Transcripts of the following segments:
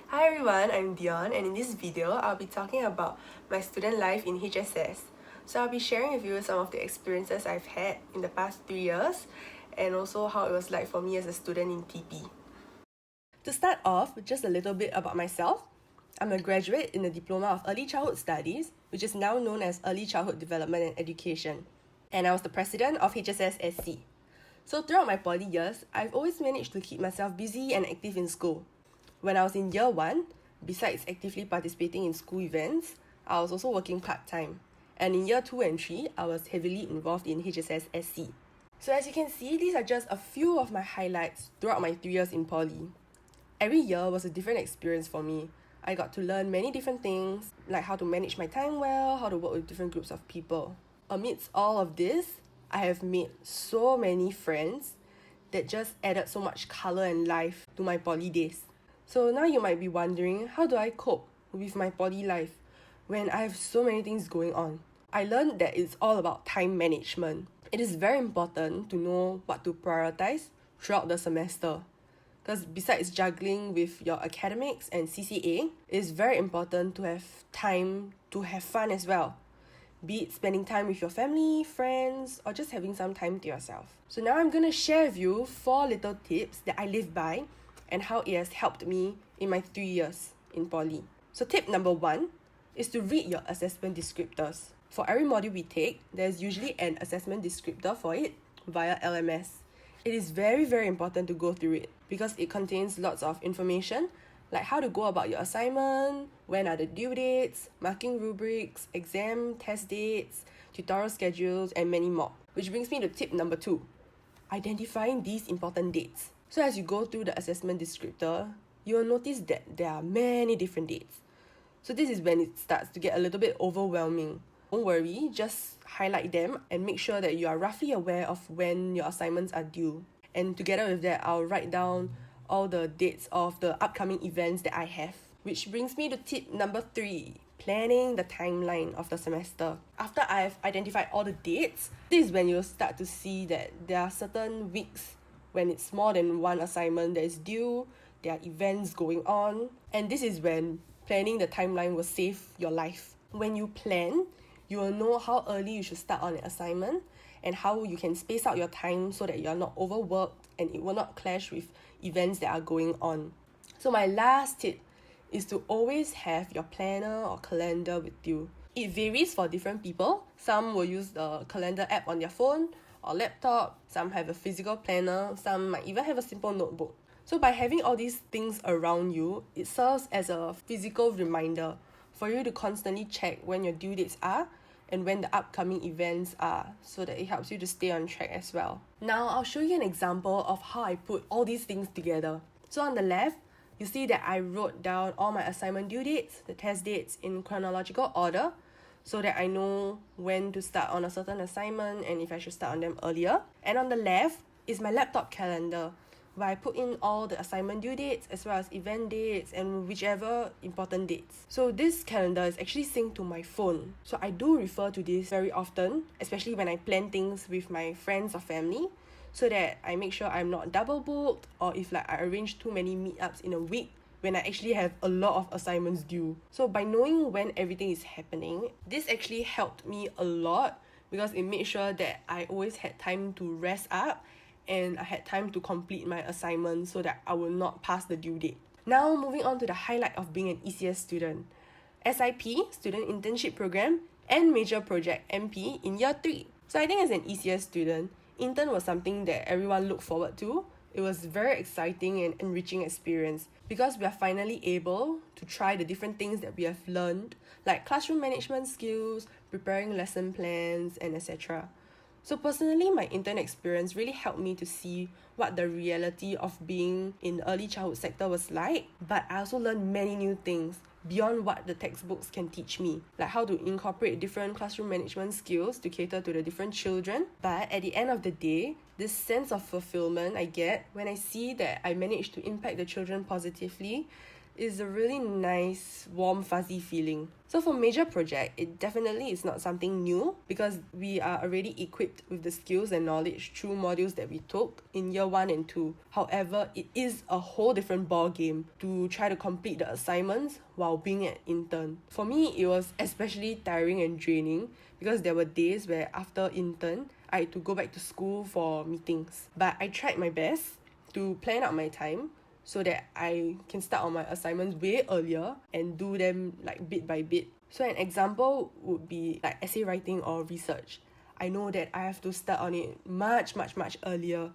Hi everyone, I'm Dion, and in this video, I'll be talking about my student life in HSS. So I'll be sharing with you some of the experiences I've had in the past 3 years and also how it was like for me as a student in TP. To start off, just a little bit about myself. I'm a graduate in the Diploma of Early Childhood Studies, which is now known as Early Childhood Development and Education. And I was the president of HSS SC. So throughout my poly years, I've always managed to keep myself busy and active in school. When I was in year 1, besides actively participating in school events, I was also working part-time. And in year 2 and 3, I was heavily involved in HSS SC. So as you can see, these are just a few of my highlights throughout my 3 years in poly. Every year was a different experience for me. I got to learn many different things, like how to manage my time well, how to work with different groups of people. Amidst all of this, I have made so many friends that just added so much color and life to my poly days. So now you might be wondering, how do I cope with my poly life when I have so many things going on? I learned that it's all about time management. It is very important to know what to prioritize throughout the semester. Because besides juggling with your academics and CCA, it's very important to have time to have fun as well. Be it spending time with your family, friends, or just having some time to yourself. So now I'm going to share with you 4 little tips that I live by and how it has helped me in my 3 years in poly. So tip number 1 is to read your assessment descriptors. For every module we take, there's usually an assessment descriptor for it via LMS. It is very, very important to go through it because it contains lots of information like how to go about your assignment, when are the due dates, marking rubrics, exam, test dates, tutorial schedules, and many more. Which brings me to tip number 2, identifying these important dates. So as you go through the assessment descriptor, you will notice that there are many different dates. So this is when it starts to get a little bit overwhelming. Don't worry, just highlight them and make sure that you are roughly aware of when your assignments are due. And together with that, I'll write down all the dates of the upcoming events that I have. Which brings me to tip number 3, planning the timeline of the semester. After I've identified all the dates, this is when you'll start to see that there are certain weeks when it's more than one assignment that is due, there are events going on, and this is when planning the timeline will save your life. When you plan, you will know how early you should start on an assignment and how you can space out your time so that you're not overworked and it will not clash with events that are going on. So my last tip is to always have your planner or calendar with you. It varies for different people. Some will use the calendar app on their phone or laptop, some have a physical planner, some might even have a simple notebook. So by having all these things around you, it serves as a physical reminder for you to constantly check when your due dates are and when the upcoming events are, so that it helps you to stay on track as well. Now I'll show you an example of how I put all these things together. So on the left, you see that I wrote down all my assignment due dates, the test dates in chronological order, so that I know when to start on a certain assignment and if I should start on them earlier. And on the left is my laptop calendar, where I put in all the assignment due dates as well as event dates and whichever important dates. So this calendar is actually synced to my phone. So I do refer to this very often, especially when I plan things with my friends or family, so that I make sure I'm not double booked or if like I arrange too many meetups in a week when I actually have a lot of assignments due. So by knowing when everything is happening, this actually helped me a lot because it made sure that I always had time to rest up and I had time to complete my assignment so that I will not pass the due date. Now moving on to the highlight of being an ECS student. SIP, Student Internship Program, and Major Project MP in year 3. So I think as an ECS student, intern was something that everyone looked forward to. It was a very exciting and enriching experience because we are finally able to try the different things that we have learned, like classroom management skills, preparing lesson plans, and etc. So personally, my intern experience really helped me to see what the reality of being in the early childhood sector was like, but I also learned many new things beyond what the textbooks can teach me, like how to incorporate different classroom management skills to cater to the different children. But at the end of the day, this sense of fulfillment I get when I see that I managed to impact the children positively, is a really nice, warm, fuzzy feeling. So for major project, it definitely is not something new because we are already equipped with the skills and knowledge through modules that we took in year 1 and 2. However, it is a whole different ball game to try to complete the assignments while being an intern. For me, it was especially tiring and draining because there were days where after intern, I had to go back to school for meetings. But I tried my best to plan out my time so that I can start on my assignments way earlier and do them like bit by bit. So an example would be like essay writing or research. I know that I have to start on it much earlier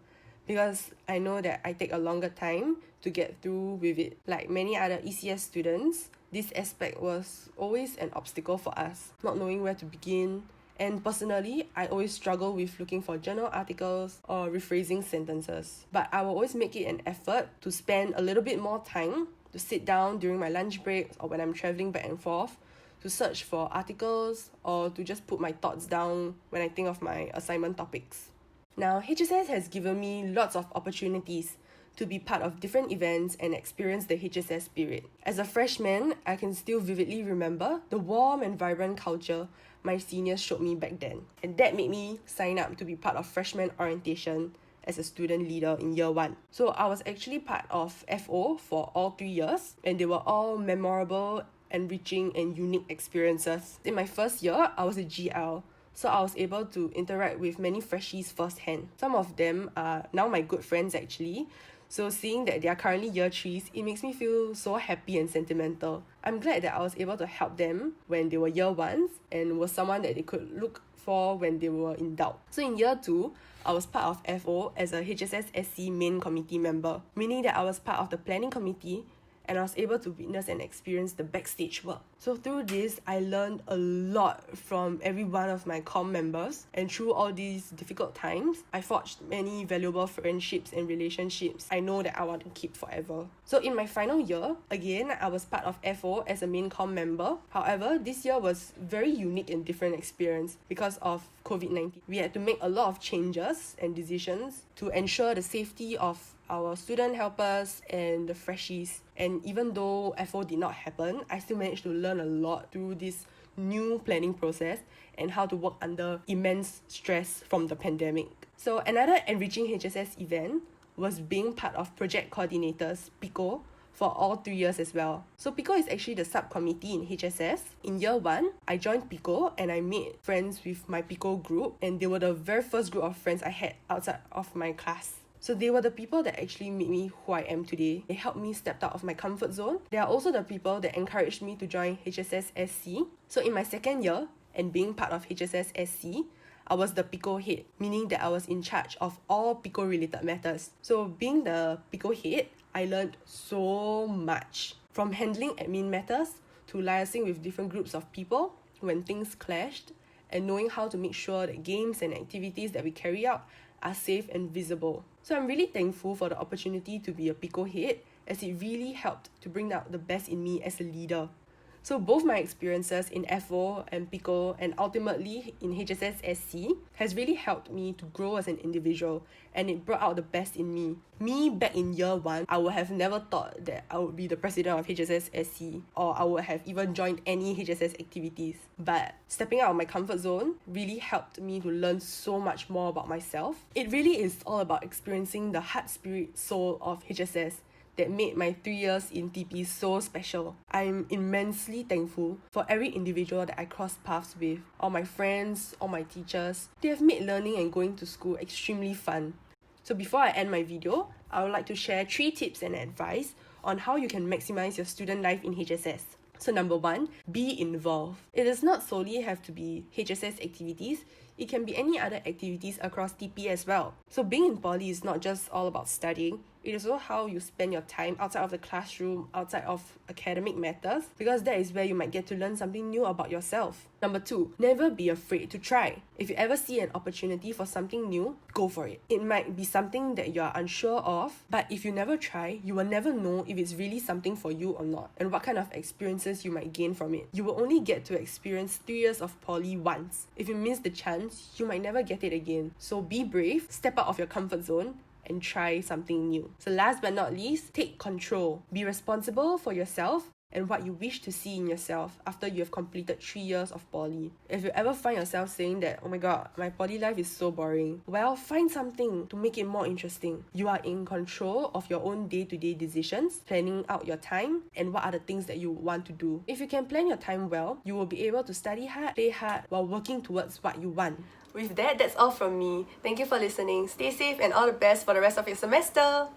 because I know that I take a longer time to get through with it. Like many other ECS students, this aspect was always an obstacle for us, not knowing where to begin. And personally, I always struggle with looking for journal articles or rephrasing sentences. But I will always make it an effort to spend a little bit more time to sit down during my lunch breaks or when I'm traveling back and forth to search for articles or to just put my thoughts down when I think of my assignment topics. Now, HSS has given me lots of opportunities to be part of different events and experience the HSS spirit. As a freshman, I can still vividly remember the warm and vibrant culture my seniors showed me back then. And that made me sign up to be part of freshman orientation as a student leader in year 1. So I was actually part of FO for all 3 years, and they were all memorable, enriching, and unique experiences. In my first year, I was a GL, so I was able to interact with many freshies firsthand. Some of them are now my good friends actually. So seeing that they are currently year 3s, it makes me feel so happy and sentimental. I'm glad that I was able to help them when they were year 1s and was someone that they could look for when they were in doubt. So in year 2, I was part of FO as a HSS SC main committee member, meaning that I was part of the planning committee and I was able to witness and experience the backstage work. So through this, I learned a lot from every one of my comm members, and through all these difficult times, I forged many valuable friendships and relationships I know that I want to keep forever. So in my final year, again, I was part of FO as a main comm member. However, this year was very unique and different experience because of COVID-19. We had to make a lot of changes and decisions to ensure the safety of our student helpers and the freshies. And even though FO did not happen, I still managed to learn a lot through this new planning process and how to work under immense stress from the pandemic. So another enriching HSS event was being part of project coordinators, PICO, for all 3 years as well. So PICO is actually the subcommittee in HSS. In year 1, I joined PICO and I made friends with my PICO group, and they were the very first group of friends I had outside of my class. So they were the people that actually made me who I am today. They helped me step out of my comfort zone. They are also the people that encouraged me to join HSS SC. So in my second year, and being part of HSS SC, I was the PICO head, meaning that I was in charge of all PICO related matters. So being the PICO head, I learned so much. From handling admin matters to liaising with different groups of people when things clashed, and knowing how to make sure that games and activities that we carry out are safe and visible. So I'm really thankful for the opportunity to be a PICO head, as it really helped to bring out the best in me as a leader. So both my experiences in FO and PICO and ultimately in HSS SC has really helped me to grow as an individual, and it brought out the best in me. Me back in year 1, I would have never thought that I would be the president of HSS SC, or I would have even joined any HSS activities. But stepping out of my comfort zone really helped me to learn so much more about myself. It really is all about experiencing the heart, spirit, soul of HSS that made my 3 years in TP so special. I'm immensely thankful for every individual that I crossed paths with, all my friends, all my teachers. They have made learning and going to school extremely fun. So before I end my video, I would like to share 3 tips and advice on how you can maximize your student life in HSS. So number 1, be involved. It does not solely have to be HSS activities. It can be any other activities across TP as well. So being in poly is not just all about studying. It is also how you spend your time outside of the classroom, outside of academic matters, because that is where you might get to learn something new about yourself. Number 2, never be afraid to try. If you ever see an opportunity for something new, go for it. It might be something that you are unsure of, but if you never try, you will never know if it's really something for you or not, and what kind of experiences you might gain from it. You will only get to experience 3 years of poly once. If you miss the chance, you might never get it again. So be brave, step out of your comfort zone, and try something new. So last but not least, take control. Be responsible for yourself and what you wish to see in yourself after you have completed 3 years of poly. If you ever find yourself saying that, oh my god, my poly life is so boring, well, find something to make it more interesting. You are in control of your own day-to-day decisions, planning out your time, and what are the things that you want to do. If you can plan your time well, you will be able to study hard, play hard, while working towards what you want. With that, that's all from me. Thank you for listening. Stay safe and all the best for the rest of your semester.